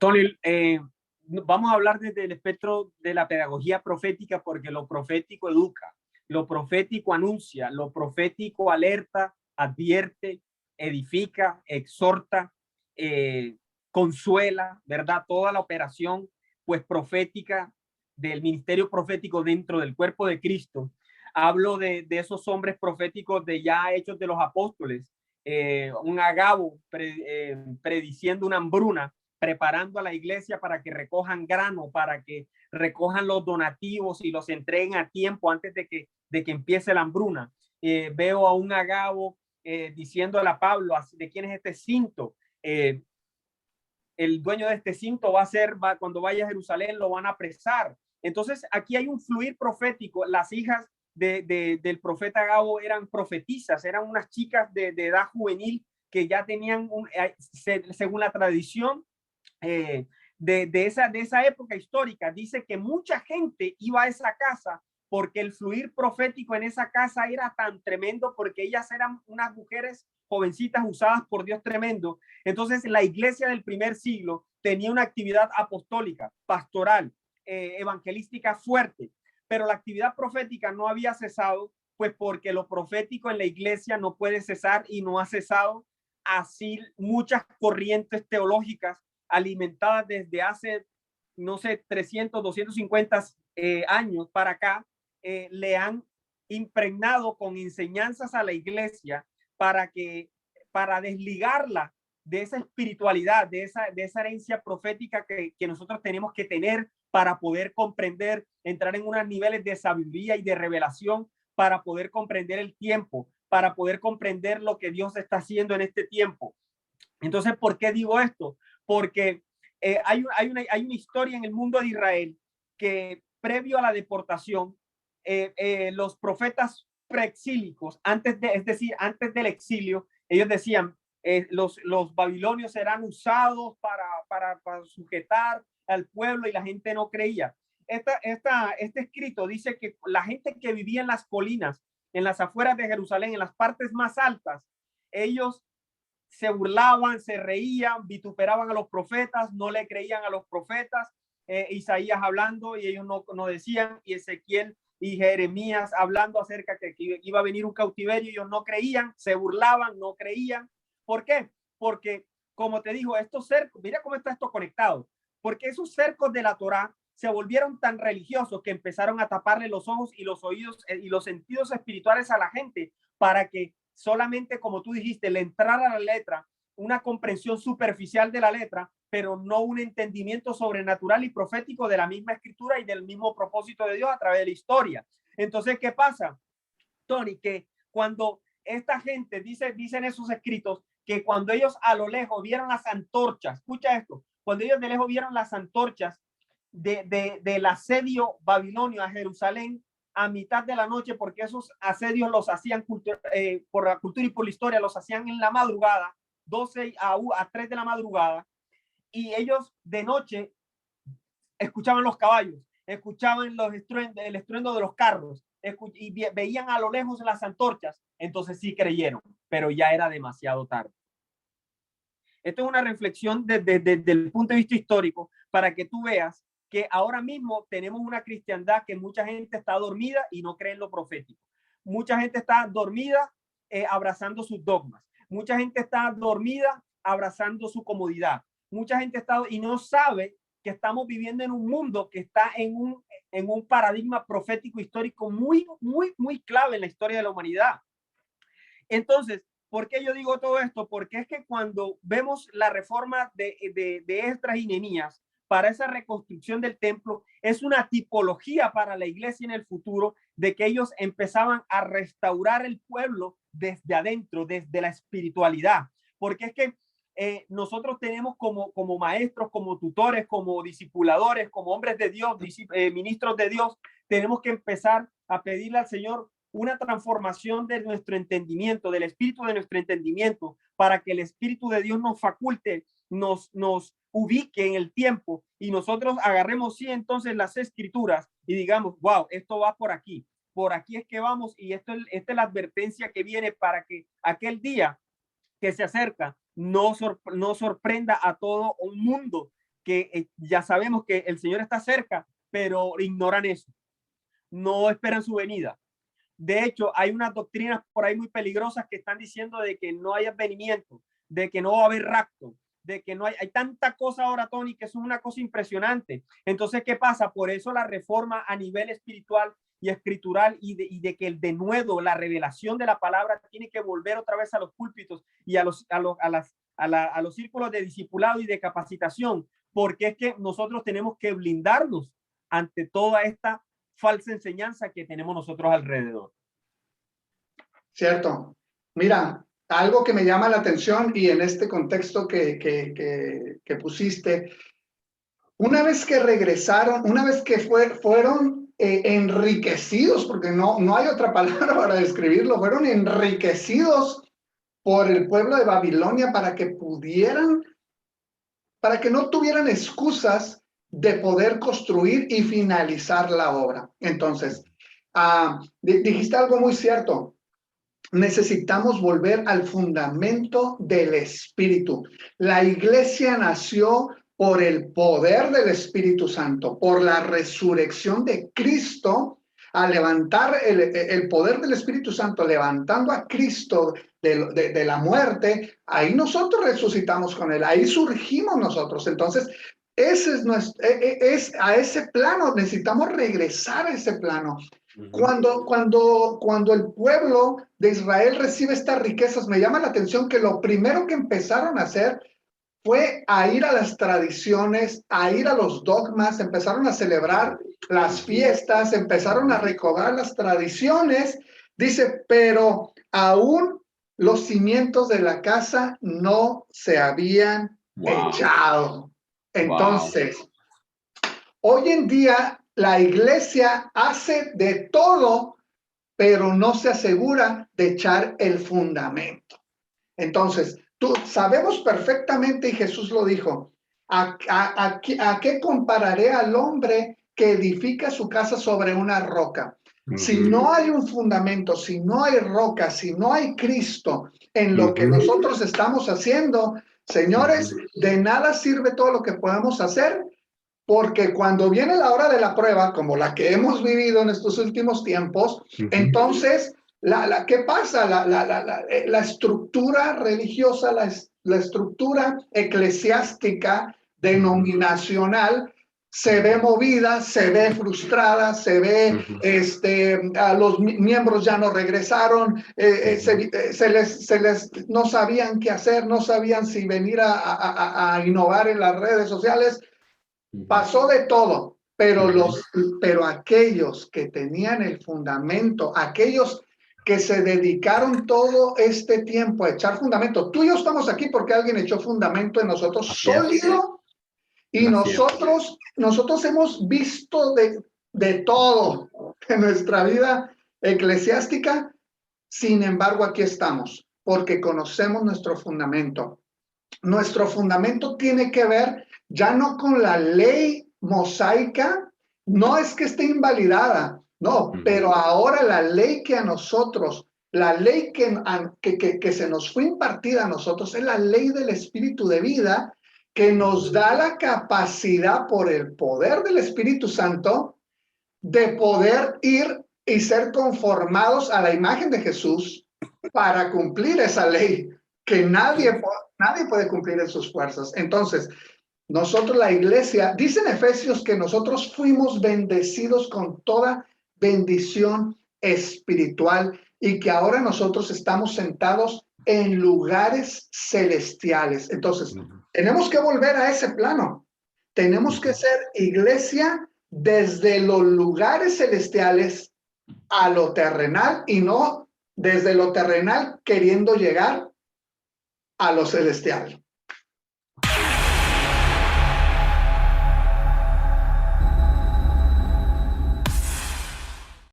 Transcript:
Tony, vamos a hablar desde el espectro de la pedagogía profética porque lo profético educa, lo profético anuncia, lo profético alerta, advierte, edifica, exhorta, eh, consuela, ¿verdad? Toda la operación pues profética del ministerio profético dentro del cuerpo de Cristo. Hablo de esos hombres proféticos de ya hechos de los apóstoles, un Agabo prediciendo una hambruna, preparando a la iglesia para que recojan grano, para que recojan los donativos y los entreguen a tiempo antes de que empiece la hambruna. Veo a un Agabo diciéndole a Pablo, ¿de quién es este cinto? El dueño de este cinto cuando vaya a Jerusalén lo van a apresar. Entonces aquí hay un fluir profético. Las hijas del profeta Agabo eran profetisas, eran unas chicas de edad juvenil que ya tenían, según la tradición, de esa época histórica, dice que mucha gente iba a esa casa porque el fluir profético en esa casa era tan tremendo, porque ellas eran unas mujeres jovencitas usadas por Dios tremendo. Entonces la iglesia del primer siglo tenía una actividad apostólica, pastoral, evangelística fuerte, pero la actividad profética no había cesado, pues porque lo profético en la iglesia no puede cesar y no ha cesado. Así muchas corrientes teológicas alimentadas desde hace, no sé, 300, 250 años para acá, le han impregnado con enseñanzas a la iglesia para desligarla de esa espiritualidad, de esa herencia profética que nosotros tenemos que tener para poder comprender, entrar en unos niveles de sabiduría y de revelación para poder comprender el tiempo, para poder comprender lo que Dios está haciendo en este tiempo. Entonces, ¿por qué digo esto? Porque hay una historia en el mundo de Israel que previo a la deportación, los profetas preexílicos, es decir, antes del exilio, ellos decían, los babilonios serán usados para sujetar al pueblo y la gente no creía. Este escrito dice que la gente que vivía en las colinas, en las afueras de Jerusalén, en las partes más altas, ellos se burlaban, se reían, vituperaban a los profetas, no le creían a los profetas, Isaías hablando y ellos no decían, y Ezequiel y Jeremías hablando acerca de que iba a venir un cautiverio, ellos no creían, se burlaban, no creían. ¿Por qué? Porque, como te digo, estos cercos, mira cómo está esto conectado, porque esos cercos de la Torá se volvieron tan religiosos que empezaron a taparle los ojos y los oídos y los sentidos espirituales a la gente para que solamente, como tú dijiste, le entrara a la letra una comprensión superficial de la letra, pero no un entendimiento sobrenatural y profético de la misma escritura y del mismo propósito de Dios a través de la historia. Entonces, ¿qué pasa, Tony? Que cuando esta gente dicen esos escritos, que cuando ellos a lo lejos vieron las antorchas, escucha esto, cuando ellos de lejos vieron las antorchas del asedio babilonio a Jerusalén, a mitad de la noche, porque esos asedios los hacían por la cultura y por la historia, los hacían en la madrugada, 12 a 3 de la madrugada, y ellos de noche escuchaban los caballos, escuchaban el estruendo de los carros, y veían a lo lejos las antorchas, entonces sí creyeron, pero ya era demasiado tarde. Esto es una reflexión desde el punto de vista histórico para que tú veas que ahora mismo tenemos una cristiandad que mucha gente está dormida y no cree en lo profético. Mucha gente está dormida abrazando sus dogmas. Mucha gente está dormida abrazando su comodidad. Mucha gente está y no sabe que estamos viviendo en un mundo que está en un paradigma profético histórico muy, muy, muy clave en la historia de la humanidad. Entonces, ¿por qué yo digo todo esto? Porque es que cuando vemos la reforma de Esdras y Nehemías para esa reconstrucción del templo, es una tipología para la iglesia en el futuro de que ellos empezaban a restaurar el pueblo desde adentro, desde la espiritualidad. Porque es que nosotros tenemos como maestros, como tutores, como discipuladores, como hombres de Dios, ministros de Dios, tenemos que empezar a pedirle al Señor una transformación de nuestro entendimiento, del espíritu de nuestro entendimiento, para que el Espíritu de Dios nos faculte, nos ubique en el tiempo y nosotros agarremos, sí, entonces las escrituras y digamos, wow, esto va por aquí es que vamos, y esta es la advertencia que viene para que aquel día que se acerca no sorprenda a todo un mundo que ya sabemos que el Señor está cerca, pero ignoran eso. No esperan su venida. De hecho, hay unas doctrinas por ahí muy peligrosas que están diciendo de que no hay advenimiento, de que no va a haber rapto, de que no hay tanta cosa ahora, Tony, que es una cosa impresionante. Entonces, ¿qué pasa? Por eso la reforma a nivel espiritual y escritural y de que el denuedo, la revelación de la palabra tiene que volver otra vez a los púlpitos y a los círculos de discipulado y de capacitación, porque es que nosotros tenemos que blindarnos ante toda esta falsa enseñanza que tenemos nosotros alrededor. Cierto. Mira, algo que me llama la atención y en este contexto que pusiste, una vez que regresaron, una vez que fueron enriquecidos, porque no hay otra palabra para describirlo, fueron enriquecidos por el pueblo de Babilonia para que no tuvieran excusas de poder construir y finalizar la obra. Entonces, dijiste algo muy cierto. Necesitamos volver al fundamento del Espíritu. La iglesia nació por el poder del Espíritu Santo, por la resurrección de Cristo, a levantar el poder del Espíritu Santo, levantando a Cristo de la muerte. Ahí nosotros resucitamos con él, ahí surgimos nosotros. Entonces, ese es a ese plano, necesitamos regresar a ese plano. Cuando el pueblo de Israel recibe estas riquezas, me llama la atención que lo primero que empezaron a hacer fue a ir a las tradiciones, a ir a los dogmas, empezaron a celebrar las fiestas, empezaron a recordar las tradiciones. Dice, pero aún los cimientos de la casa no se habían echado. Entonces, hoy en día la iglesia hace de todo, pero no se asegura de echar el fundamento. Entonces, sabemos perfectamente, y Jesús lo dijo, ¿a qué compararé al hombre que edifica su casa sobre una roca? Si no hay un fundamento, si no hay roca, si no hay Cristo en lo que nosotros estamos haciendo, señores, de nada sirve todo lo que podemos hacer, porque cuando viene la hora de la prueba, como la que hemos vivido en estos últimos tiempos, entonces, ¿qué pasa? La estructura religiosa, la estructura eclesiástica, denominacional, se ve movida, se ve frustrada, se ve, los miembros ya no regresaron, no sabían qué hacer, no sabían si venir a innovar en las redes sociales. Pasó de todo, pero aquellos que tenían el fundamento, aquellos que se dedicaron todo este tiempo a echar fundamento. Tú y yo estamos aquí porque alguien echó fundamento en nosotros sólido, y nosotros hemos visto de todo en nuestra vida eclesiástica. Sin embargo, aquí estamos porque conocemos nuestro fundamento. Nuestro fundamento tiene que ver ya no con la ley mosaica, no es que esté invalidada, no, pero ahora la ley que a nosotros, la ley que se nos fue impartida a nosotros es la ley del Espíritu de vida, que nos da la capacidad por el poder del Espíritu Santo de poder ir y ser conformados a la imagen de Jesús para cumplir esa ley que nadie puede cumplir en sus fuerzas. Entonces, nosotros, la iglesia, dice en Efesios que nosotros fuimos bendecidos con toda bendición espiritual y que ahora nosotros estamos sentados en lugares celestiales. Entonces, tenemos que volver a ese plano. Tenemos que ser iglesia desde los lugares celestiales a lo terrenal y no desde lo terrenal queriendo llegar a lo celestial.